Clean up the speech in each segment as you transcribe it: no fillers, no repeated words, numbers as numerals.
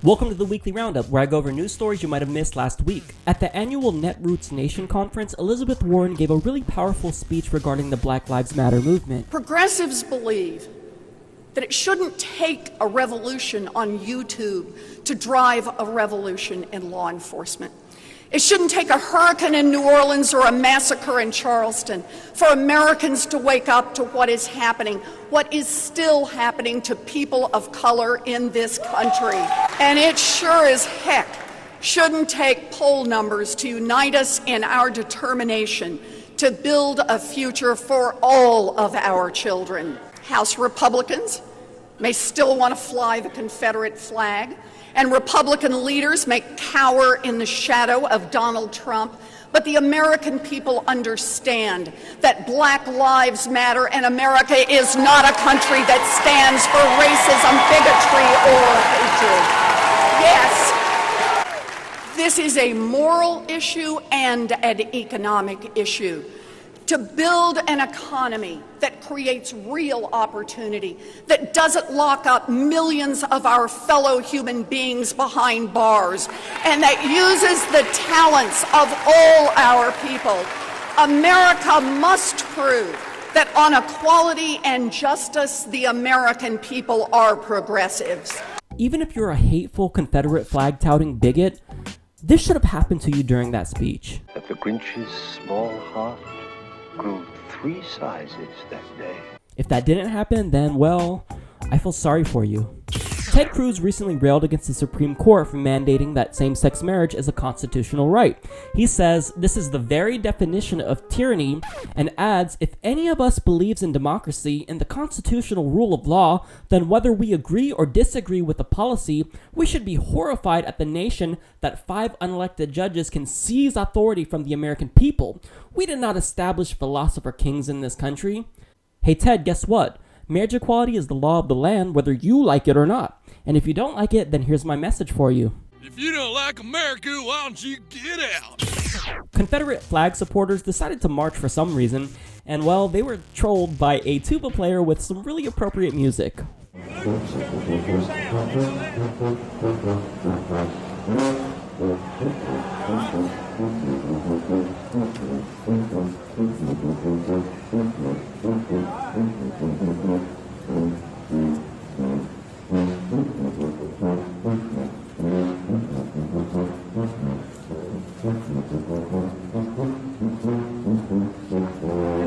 Welcome to the Weekly Roundup, where I go over news stories you might have missed last week. At the annual Netroots Nation conference, Elizabeth Warren gave a really powerful speech regarding the Black Lives Matter movement. Progressives believe that it shouldn't take a revolution on YouTube to drive a revolution in law enforcement. It shouldn't take a hurricane in New Orleans or a massacre in Charleston for Americans to wake up to what is happening, what is still happening to people of color in this country. And it sure as heck shouldn't take poll numbers to unite us in our determination to build a future for all of our children. House Republicans may still want to fly the Confederate flag, and Republican leaders may cower in the shadow of Donald Trump, but the American people understand that Black Lives Matter, and America is not a country that stands for racism, bigotry, or hatred. Yes, this is a moral issue and an economic issue. To build an economy that creates real opportunity, that doesn't lock up millions of our fellow human beings behind bars, and that uses the talents of all our people. America must prove that on equality and justice, the American people are progressives. Even if you're a hateful Confederate flag-touting bigot, this should have happened to you during that speech. But the Grinch's small heart grew 3 sizes that day. If that didn't happen, then, well, I feel sorry for you. Ted Cruz recently railed against the Supreme Court for mandating that same-sex marriage is a constitutional right. He says this is the very definition of tyranny, and adds, if any of us believes in democracy and the constitutional rule of law, then whether we agree or disagree with the policy, we should be horrified at the nation that 5 unelected judges can seize authority from the American people. We did not establish philosopher kings in this country. Hey Ted, guess what? Marriage equality is the law of the land, whether you like it or not. And if you don't like it, then here's my message for you. If you don't like America, why don't you get out? Confederate flag supporters decided to march for some reason, and well, they were trolled by a tuba player with some really appropriate music. And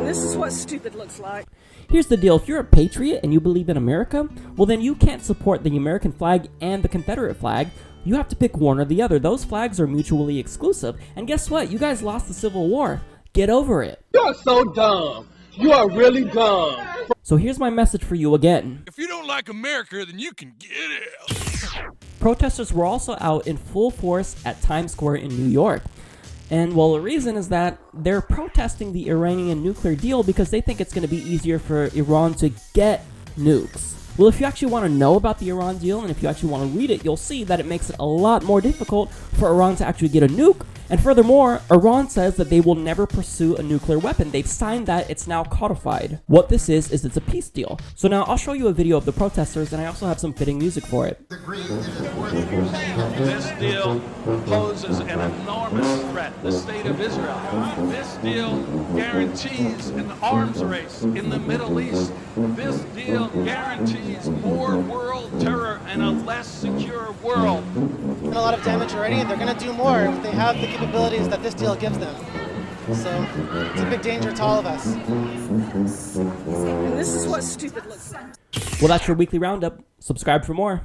this is what stupid looks like. Here's the deal, if you're a patriot and you believe in America, well then you can't support the American flag and the Confederate flag. You have to pick one or the other. Those flags are mutually exclusive. And guess what? You guys lost the Civil War. Get over it. You're so dumb. You are really dumb. So here's my message for you again. If you don't like America, then you can get out. Protesters were also out in full force at Times Square in New York. And well, the reason is that they're protesting the Iranian nuclear deal because they think it's going to be easier for Iran to get nukes. Well, if you actually want to know about the Iran deal, and if you actually want to read it, you'll see that it makes it a lot more difficult for Iran to actually get a nuke. And furthermore, Iran says that they will never pursue a nuclear weapon. They've signed that, it's now codified. What this is it's a peace deal. So now I'll show you a video of the protesters, and I also have some fitting music for it. This deal poses an enormous threat to the state of Israel. This deal guarantees an arms race in the Middle East. This deal guarantees more world terror and a less secure world. Done a lot of damage already, and they're going to do more if they have the capabilities that this deal gives them. So it's a big danger to all of us. And this is what stupid looks like. Well, that's your Weekly Roundup. Subscribe for more.